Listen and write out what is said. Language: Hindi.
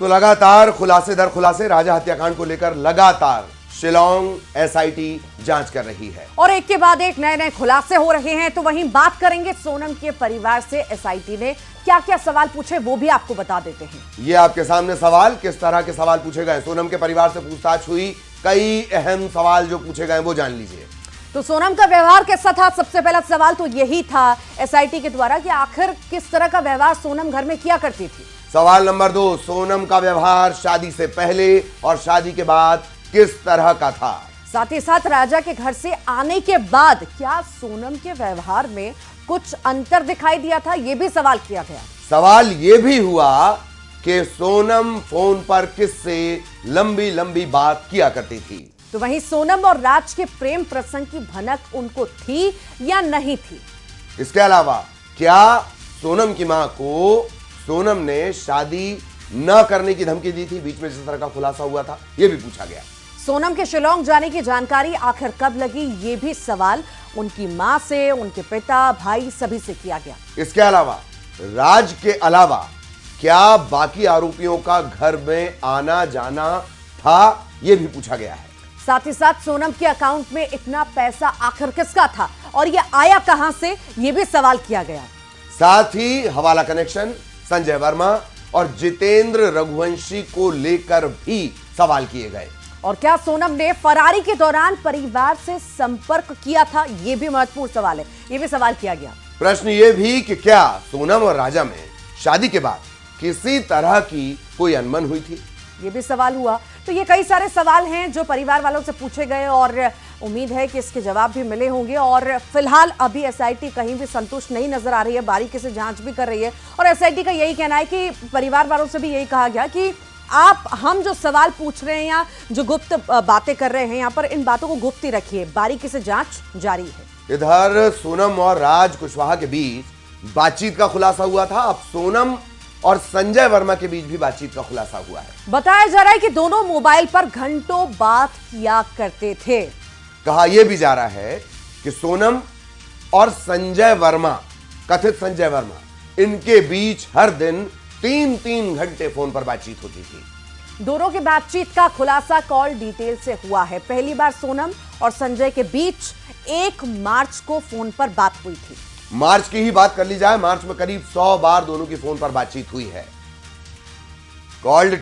तो लगातार खुलासे दर खुलासे राजा हत्याकांड को लेकर लगातार शिलांग एसआईटी जांच कर रही है और एक के बाद एक नए नए खुलासे हो रहे हैं। तो वहीं बात करेंगे सोनम के परिवार से एसआईटी ने क्या क्या सवाल पूछे, वो भी आपको बता देते हैं। ये आपके सामने सवाल, किस तरह के सवाल पूछे गए। सोनम के परिवार से पूछताछ हुई, कई अहम सवाल जो पूछे गए वो जान लीजिए। तो सोनम का व्यवहार कैसा था, सबसे पहला सवाल तो यही था एसआईटी के द्वारा कि आखिर किस तरह का व्यवहार सोनम घर में किया करती थी। सवाल नंबर 2, सोनम का व्यवहार शादी से पहले और शादी के बाद किस तरह का था। साथ ही साथ राजा के घर से आने के बाद क्या सोनम के व्यवहार में कुछ अंतर दिखाई दिया था, यह भी सवाल किया गया। सवाल यह भी हुआ कि सोनम फोन पर किससे लंबी लंबी बात किया करती थी। तो वहीं सोनम और राज के प्रेम प्रसंग की भनक उनको थी या नहीं थी। इसके अलावा क्या सोनम की मां को सोनम ने शादी न करने की धमकी दी थी, बीच में जिस तरह का खुलासा हुआ था, यह भी पूछा गया। सोनम के शिलांग जाने की जानकारी आखिर कब लगी, ये भी सवाल उनकी मां से, उनके पिता, भाई सभी से किया गया। इसके अलावा राज के अलावा क्या बाकी आरोपियों का घर में आना जाना था, यह भी पूछा गया है। साथ ही साथ सोनम के अकाउंट में इतना पैसा आखिर किसका था और यह आया कहां से, यह भी सवाल किया गया। साथ ही हवाला कनेक्शन, संजय वर्मा और जितेंद्र रघुवंशी को लेकर भी सवाल किए गए। और क्या सोनम ने फरारी के दौरान परिवार से संपर्क किया था, यह भी महत्वपूर्ण सवाल है, यह भी सवाल किया गया। प्रश्न यह भी कि क्या सोनम और राजा में शादी के बाद किसी तरह की कोई अनबन हुई थी, ये भी सवाल हुआ। तो ये कई सारे सवाल हैं जो परिवार वालों से पूछे गए और उम्मीद है कि इसके जवाब भी मिले होंगे। और फिलहाल अभी एसआईटी कहीं भी संतुष्ट नहीं नजर आ रही है, बारीकी से जांच भी कर रही है। और एसआईटी का यही कहना है कि परिवार वालों से भी यही कहा गया कि हम जो सवाल पूछ रहे हैं या जो गुप्त बातें कर रहे हैं यहाँ पर, इन बातों को गुप्त ही रखिए, बारीकी से जांच जारी है। इधर सोनम और राज कुशवाहा के बीच बातचीत का खुलासा हुआ था, अब सोनम और संजय वर्मा के बीच भी बातचीत का खुलासा हुआ है। बताया जा रहा है कि दोनों मोबाइल पर घंटों बात किया करते थे। कहा यह भी जा रहा है कि सोनम और संजय वर्मा, कथित संजय वर्मा, इनके बीच हर दिन 3-3 घंटे फोन पर बातचीत होती थी। दोनों की बातचीत का खुलासा कॉल डिटेल से हुआ है। पहली बार सोनम और संजय के बीच 1 मार्च को फोन पर बात हुई थी। मार्च की ही बात कर ली जाए, मार्च में करीब 100 बार दोनों की फोन पर बातचीत हुई है। कॉल